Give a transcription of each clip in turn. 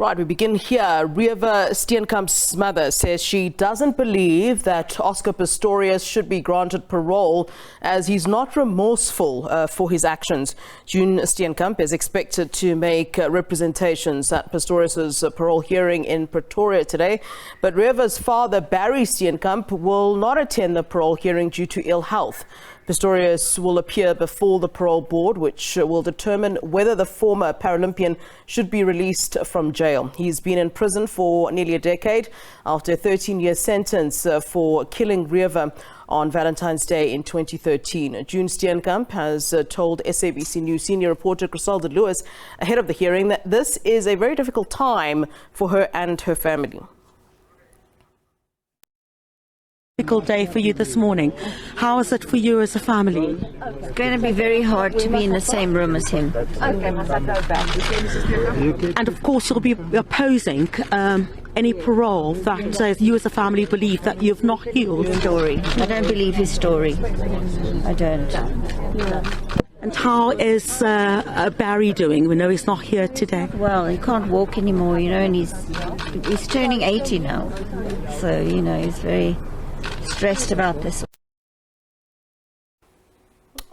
Right, we begin here. Reeva Steenkamp's mother says she doesn't believe that Oscar Pistorius should be granted parole as he's not remorseful for his actions. June Steenkamp is expected to make representations at Pistorius's parole hearing in Pretoria today. But Reeva's father, Barry Steenkamp, will not attend the parole hearing due to ill health. Pistorius will appear before the parole board, which will determine whether the former Paralympian should be released from jail. He's been in prison for nearly a decade after a 13-year sentence for killing Reeva on Valentine's Day in 2013. June Steenkamp has told SABC News senior reporter Chriselda Lewis ahead of the hearing that this is a very difficult time for her and her family. Difficult day for you this morning. How is it for you as a family? It's going to be very hard to be in the same room as him. And of course you'll be opposing any parole that you as a family believe that you've not healed. His story. I don't believe his story. I don't. And how is Barry doing? We know he's not here today. Well, he can't walk anymore, you know, and he's turning 80 now. So, you know, he's very stressed about this.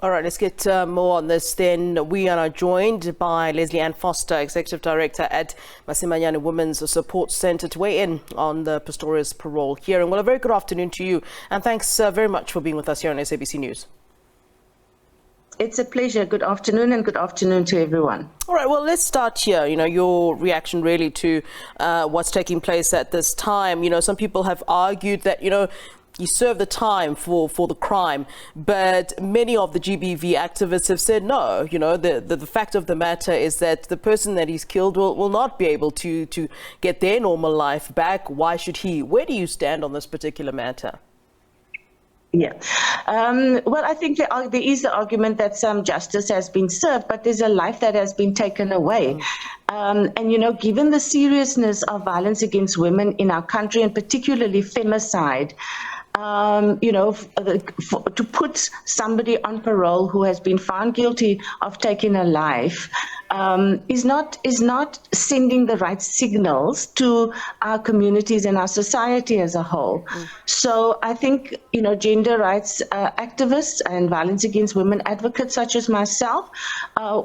All right, let's get more on this then. We are now joined by Tanya Foster, Executive Director at Masimanyane Women's Support Centre, to weigh in on the Pistorius parole hearing. Well, a very good afternoon to you, and thanks very much for being with us here on SABC News. It's a pleasure. Good afternoon, and good afternoon to everyone. All right, well, let's start here. You know, your reaction really to what's taking place at this time. You know, some people have argued that, you know, he served the time for the crime, but many of the GBV activists have said no. You know, the fact of the matter is that the person that he's killed will not be able to get their normal life back. Why should he? Where do you stand on this particular matter? Yeah. Well, I think there is the argument that some justice has been served, but there's a life that has been taken away. And, you know, given the seriousness of violence against women in our country, and particularly femicide, you know, to put somebody on parole who has been found guilty of taking a life is not sending the right signals to our communities and our society as a whole. So I think, you know, gender rights activists and violence against women advocates such as myself,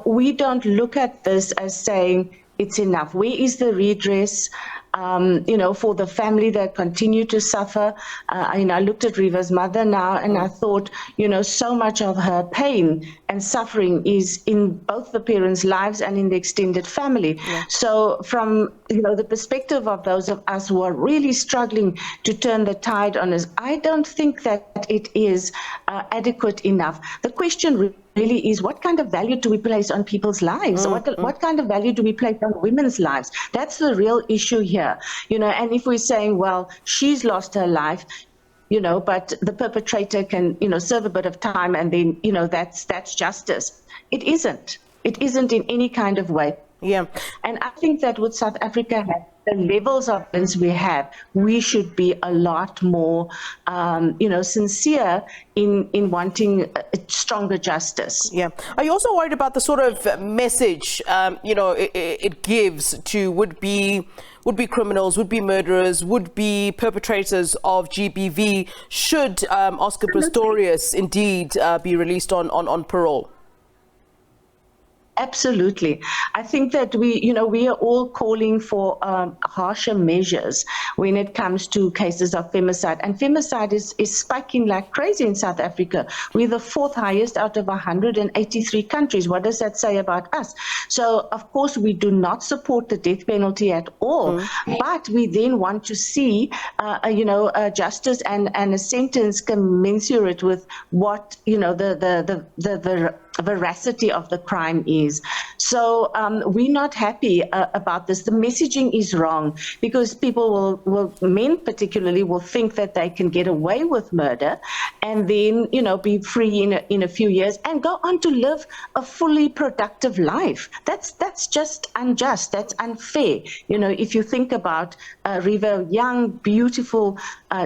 we don't look at this as saying it's enough. Where is the redress? You know, for the family that continue to suffer. You know, I looked at Reeva's mother now, and I thought, you know, so much of her pain and suffering is in both the parents' lives and in the extended family. Yeah. So from, you know, the perspective of those of us who are really struggling to turn the tide on us, I don't think that it is adequate enough. The question really is, what kind of value do we place on people's lives? What kind of value do we place on women's lives? That's the real issue here. You know, and if we're saying, well, she's lost her life, you know, but the perpetrator can, you know, serve a bit of time and then, you know, that's justice. It isn't. It isn't in any kind of way. Yeah. And I think that with South Africa, the levels of violence we have, we should be a lot more, you know, sincere in wanting stronger justice. Yeah. Are you also worried about the sort of message, you know, it gives to would-be criminals, would-be murderers, would-be perpetrators of GBV, should Oscar Pistorius indeed be released on parole? Absolutely. I think that we are all calling for harsher measures when it comes to cases of femicide. And femicide is spiking like crazy in South Africa. We're the 4th highest out of 183 countries. What does that say about us? So, of course, we do not support the death penalty at all. But we then want to see, you know, justice and a sentence commensurate with what, you know, the veracity of the crime is. So we're not happy about this. The messaging is wrong because people men particularly will think that they can get away with murder and then, you know, be free in a few years and go on to live a fully productive life. That's just unjust. That's unfair. You know, if you think about Reeva, young, beautiful,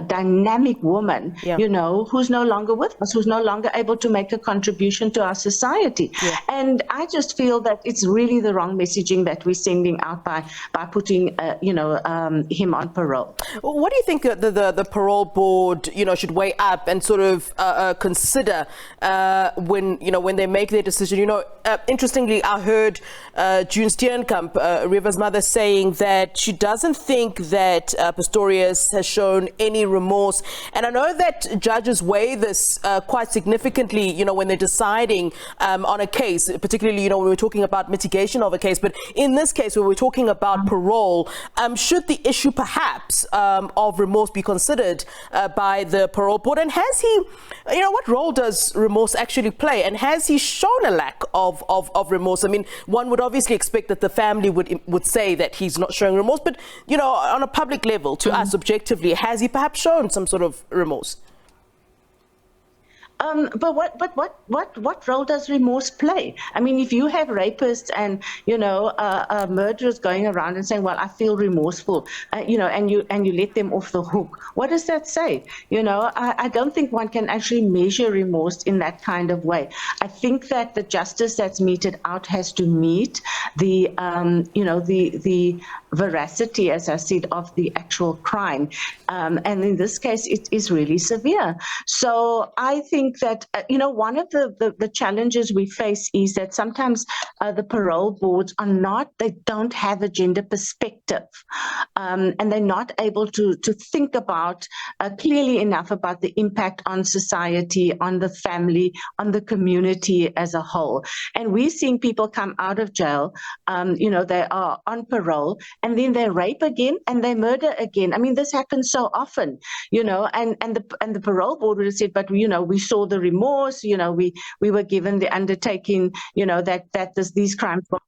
dynamic woman, you know, who's no longer with us, who's no longer able to make a contribution to our society. society. Yeah. And I just feel that it's really the wrong messaging that we're sending out by putting, him on parole. What do you think the parole board, should weigh up and sort of consider when they make their decision? Interestingly, I heard Reeva Steenkamp, Reeva's mother, saying that she doesn't think that Pistorius has shown any remorse. And I know that judges weigh this quite significantly, when they're deciding on a case, particularly, when we're talking about mitigation of a case. But in this case, where we're talking about parole, should the issue perhaps of remorse be considered by the parole board? And has he, what role does remorse actually play? And has he shown a lack of remorse? I mean, one would obviously expect that the family would say that he's not showing remorse, but, on a public level, to us objectively, has he perhaps shown some sort of remorse? But what role does remorse play? I mean, if you have rapists and murderers going around and saying, "Well, I feel remorseful," and you let them off the hook, what does that say? I don't think one can actually measure remorse in that kind of way. I think that the justice that's meted out has to meet the veracity, as I said, of the actual crime, and in this case, it is really severe. So I think that one of the challenges we face is that sometimes the parole boards they don't have a gender perspective, and they're not able to think about clearly enough about the impact on society, on the family, on the community as a whole. And we're seeing people come out of jail, they are on parole, and then they rape again and they murder again. I mean, this happens so often, and the parole board would have said, but we saw the remorse, we were given the undertaking, that these crimes were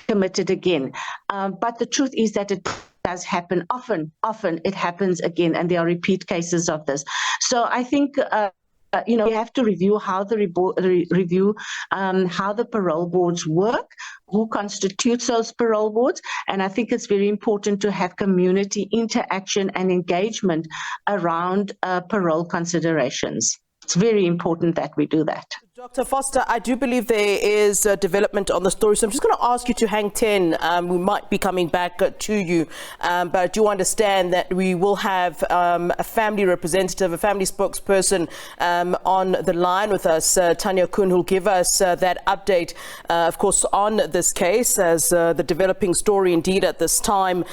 committed again. But the truth is that it does happen often it happens again, and there are repeat cases of this. So I think we have to review how how the parole boards work, who constitutes those parole boards, and I think it's very important to have community interaction and engagement around parole considerations. It's very important that we do that. Dr. Foster, I do believe there is a development on the story, so I'm just going to ask you to hang 10. We might be coming back to you, but I do understand that we will have a family representative, a family spokesperson on the line with us, Tanya Foster, who'll give us that update, of course, on this case, as the developing story indeed at this time.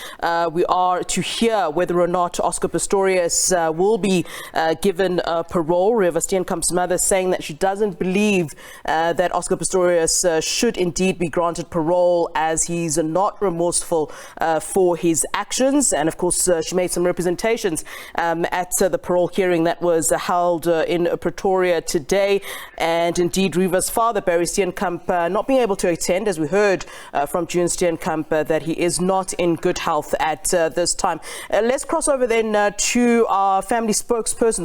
We are to hear whether or not Oscar Pistorius will be given parole. Reeva Steenkamp's mother saying that she doesn't believe that Oscar Pistorius should indeed be granted parole, as he's not remorseful for his actions. And of course, she made some representations at the parole hearing that was held in Pretoria today. And indeed, Reeva's father, Barry Steenkamp, not being able to attend, as we heard from Reeva Steenkamp, that he is not in good health at this time. Let's cross over then to our family spokesperson,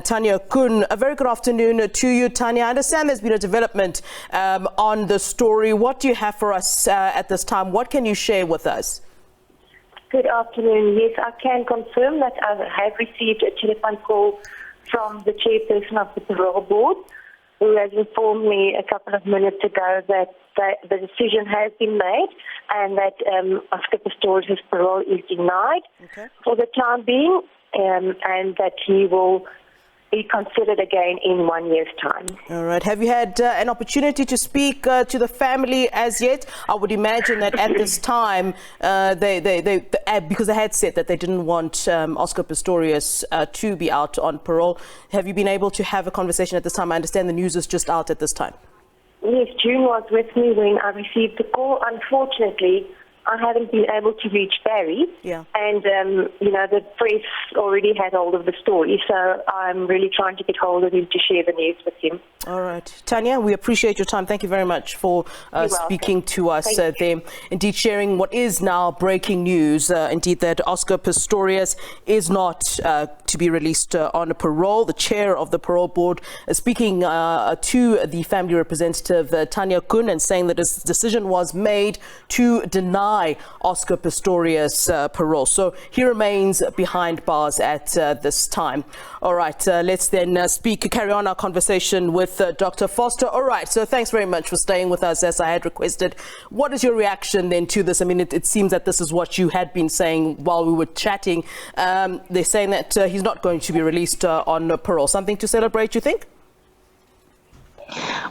Tanya Foster. A very good afternoon to you, Tanya. I understand there's been a development on the story. What do you have for us at this time? What can you share with us? Good afternoon. Yes, I can confirm that I have received a telephone call from the chairperson of the parole board, who has informed me a couple of minutes ago that the decision has been made and that Oscar Pistorius' parole is denied for the time being, and that he will be considered again in 1 year's time. All right. Have you had an opportunity to speak to the family as yet? I would imagine that at this time, they because they had said that they didn't want Oscar Pistorius to be out on parole. Have you been able to have a conversation at this time? I understand the news is just out at this time. Yes, June was with me when I received the call. Unfortunately, I haven't been able to reach Barry, and the press already had hold of the story, so I'm really trying to get hold of him to share the news with him. All right. Tanya, we appreciate your time. Thank you very much for speaking to us there. Indeed, sharing what is now breaking news, indeed, that Oscar Pistorius is not to be released on parole. The chair of the parole board speaking to the family representative, Tanya Foster, and saying that his decision was made to deny deny Oscar Pistorius parole. So he remains behind bars at this time. All right, let's then carry on our conversation with Dr. Foster. All right, so thanks very much for staying with us as I had requested. What is your reaction then to this? I mean, it seems that this is what you had been saying while we were chatting. They're saying that he's not going to be released on parole. Something to celebrate, you think?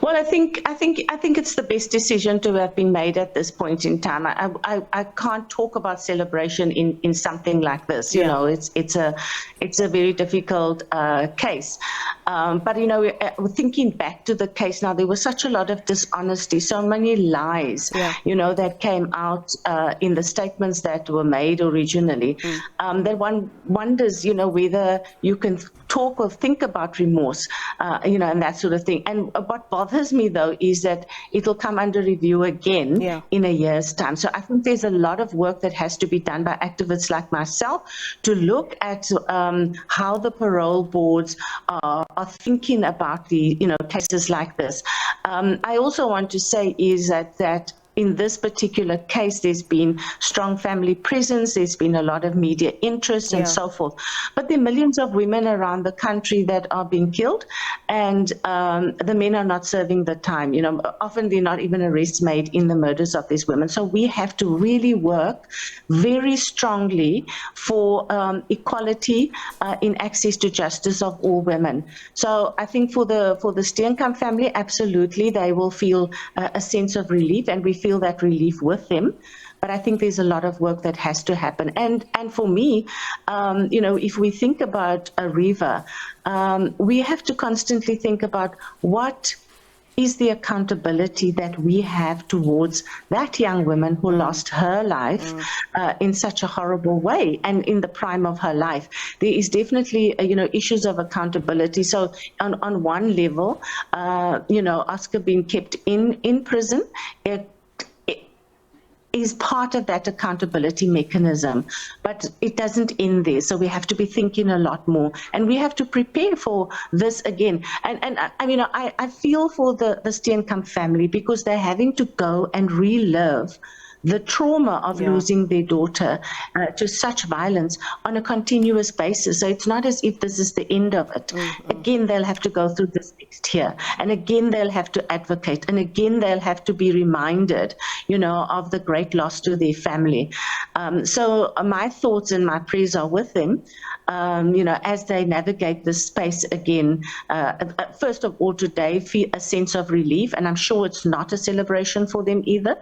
Well, I think it's the best decision to have been made at this point in time. I can't talk about celebration in something like this. You know, it's a very difficult case. But you know, thinking back to the case now, there was such a lot of dishonesty, so many lies. You know, that came out in the statements that were made originally. That one wonders, you know, whether you can talk or think about remorse, you know, and that sort of thing. And what bothers me, though, is that it'll come under review again in a year's time. So I think there's a lot of work that has to be done by activists like myself to look at how the parole boards are thinking about the, you know, cases like this. I also want to say is that in this particular case, there's been strong family presence, there's been a lot of media interest and so forth. But there are millions of women around the country that are being killed, and the men are not serving the time. You know, often they're not even arrests made in the murders of these women. So we have to really work very strongly for equality in access to justice of all women. So I think for the Steenkamp family, absolutely, they will feel a sense of relief, and we feel that relief with them. But I think there's a lot of work that has to happen. And for me, you know, if we think about Reeva, we have to constantly think about what is the accountability that we have towards that young woman who lost her life in such a horrible way and in the prime of her life. There is definitely, you know, issues of accountability. So on one level, you know, Oscar being kept in prison, it is part of that accountability mechanism, but it doesn't end there. So we have to be thinking a lot more, and we have to prepare for this again. And I mean, I feel for the Steenkamp family, because they're having to go and relive the trauma of losing their daughter to such violence on a continuous basis. So it's not as if this is the end of it. Again, they'll have to go through this next year, and again they'll have to advocate, and again they'll have to be reminded, you know, of the great loss to their family. So my thoughts and my prayers are with them, you know, as they navigate this space again. First of all, today, feel a sense of relief, and I'm sure it's not a celebration for them either,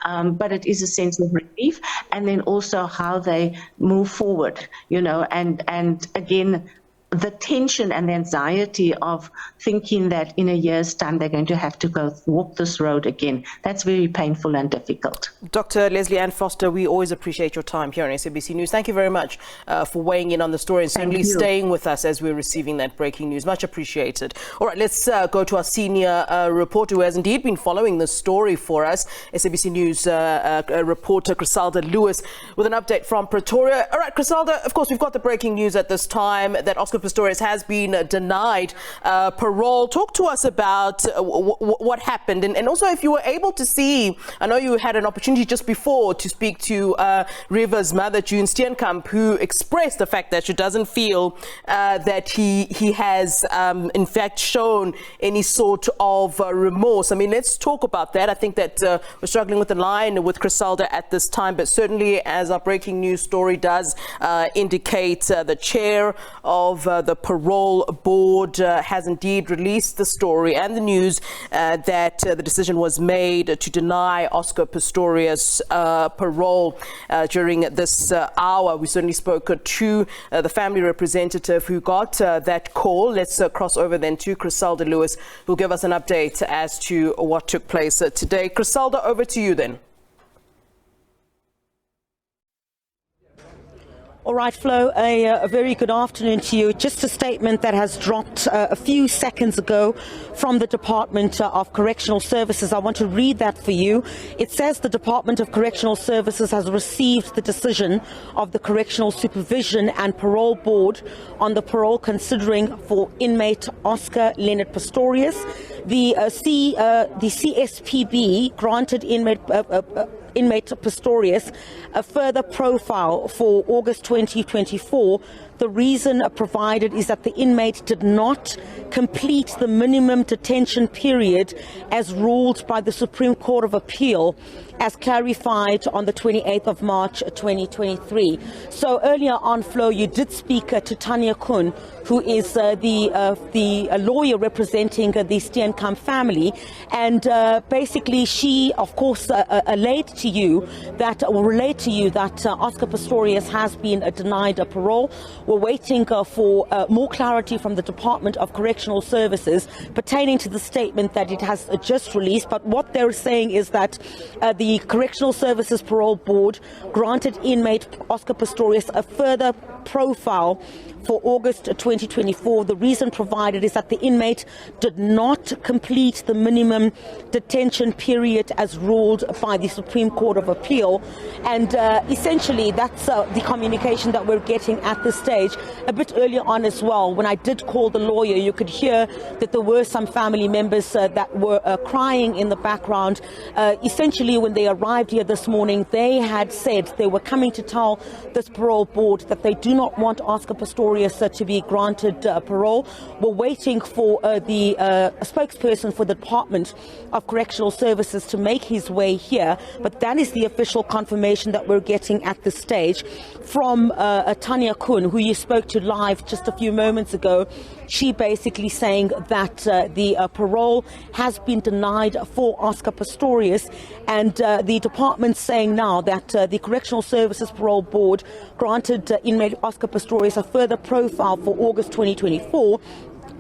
but it is a sense of relief, and then also how they move forward, you know, and again, the tension and the anxiety of thinking that in a year's time they're going to have to walk this road again. That's very painful and difficult. Dr. Leslie Ann Foster, we always appreciate your time here on SABC News. Thank you very much for weighing in on the story and certainly staying with us as we're receiving that breaking news. Much appreciated. All right, let's go to our senior reporter who has indeed been following the story for us, SABC News reporter Chriselda Lewis, with an update from Pretoria. All right, Chriselda, of course, we've got the breaking news at this time that Oscar Pistorius has been denied parole. Talk to us about what happened, and also if you were able to see, I know you had an opportunity just before to speak to Reeva's mother, June Steenkamp, who expressed the fact that she doesn't feel that he has in fact shown any sort of remorse. I mean, let's talk about that. I think that we're struggling with the line with Chriselda at this time, but certainly as our breaking news story does indicate, the chair of the parole board has indeed released the story and the news that the decision was made to deny Oscar Pistorius parole during this hour. We certainly spoke to the family representative who got that call. Let's cross over then to Chriselda Lewis, who'll give us an update as to what took place today. Chriselda, over to you then. All right, Flo, a very good afternoon to you. Just a statement that has dropped a few seconds ago from the Department of Correctional Services. I want to read that for you. It says the Department of Correctional Services has received the decision of the Correctional Supervision and Parole Board on the parole considering for inmate Oscar Leonard Pistorius. The CSPB granted inmate Pistorius a further profile for August 2024. The reason provided is that the inmate did not complete the minimum detention period as ruled by the Supreme Court of Appeal, as clarified on the 28th of March 2023. So earlier on, Flo, you did speak to Tanya Kun, who is the lawyer representing the Steenkamp family, and basically she, of course, relayed to you that Oscar Pistorius has been denied a parole. We're waiting for more clarity from the Department of Correctional Services pertaining to the statement that it has just released. But what they're saying is that the Correctional Services Parole Board granted inmate Oscar Pistorius a further profile for August 2024. The reason provided is that the inmate did not complete the minimum detention period as ruled by the Supreme Court of Appeal. And essentially that's the communication that we're getting at this stage. A bit earlier on as well, when I did call the lawyer, you could hear that there were some family members that were crying in the background. Essentially, when they arrived here this morning, they had said they were coming to tell this parole board that they do not want Oscar Pistorius to be granted parole. We're waiting for the spokesperson for the Department of Correctional Services to make his way here, but that is the official confirmation that we're getting at this stage from Tanya Kun, who you spoke to live just a few moments ago. She basically saying that the parole has been denied for Oscar Pistorius, and the department saying now that the Correctional Services Parole Board granted inmate Oscar Pistorius a further profile for August 2024.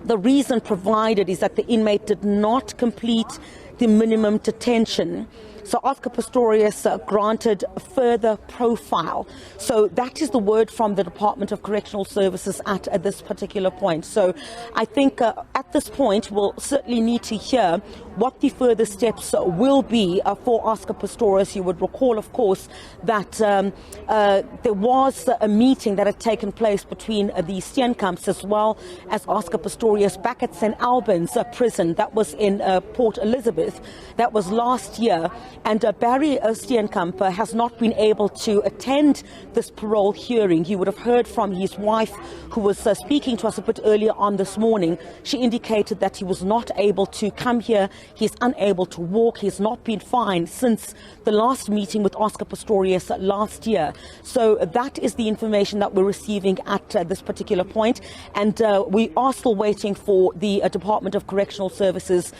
The reason provided is that the inmate did not complete the minimum detention. So Oscar Pistorius granted a further profile. So that is the word from the Department of Correctional Services at this particular point. So I think at this point we'll certainly need to hear what the further steps will be for Oscar Pistorius. You would recall, of course, that there was a meeting that had taken place between the Steenkamps as well as Oscar Pistorius back at St. Albans prison. That was in Port Elizabeth. That was last year. And Barry Steenkamp has not been able to attend this parole hearing. You would have heard from his wife, who was speaking to us a bit earlier on this morning. She indicated that he was not able to come here. He's unable to walk. He's not been fine since the last meeting with Oscar Pistorius last year. So that is the information that we're receiving at this particular point. And we are still waiting for the Department of Correctional Services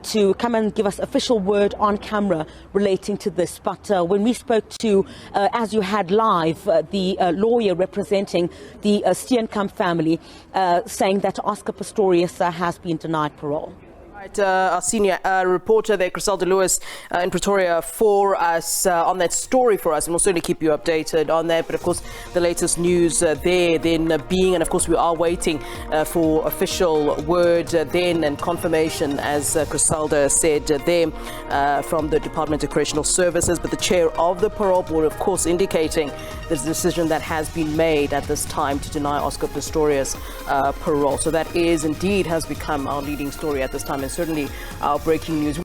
to come and give us official word on camera relating to this. But when we spoke to, as you had live, the lawyer representing the Steenkamp family, saying that Oscar Pistorius has been denied parole. Our senior reporter there, Chriselda Lewis, in Pretoria, for us on that story for us, and we'll certainly keep you updated on that. But of course, the latest news there then being, and of course we are waiting for official word then and confirmation, as Chriselda said there, from the Department of Correctional Services. But the chair of the parole board, of course, indicating there's a decision that has been made at this time to deny Oscar Pistorius parole. So that is indeed has become our leading story at this time, and certainly our breaking news.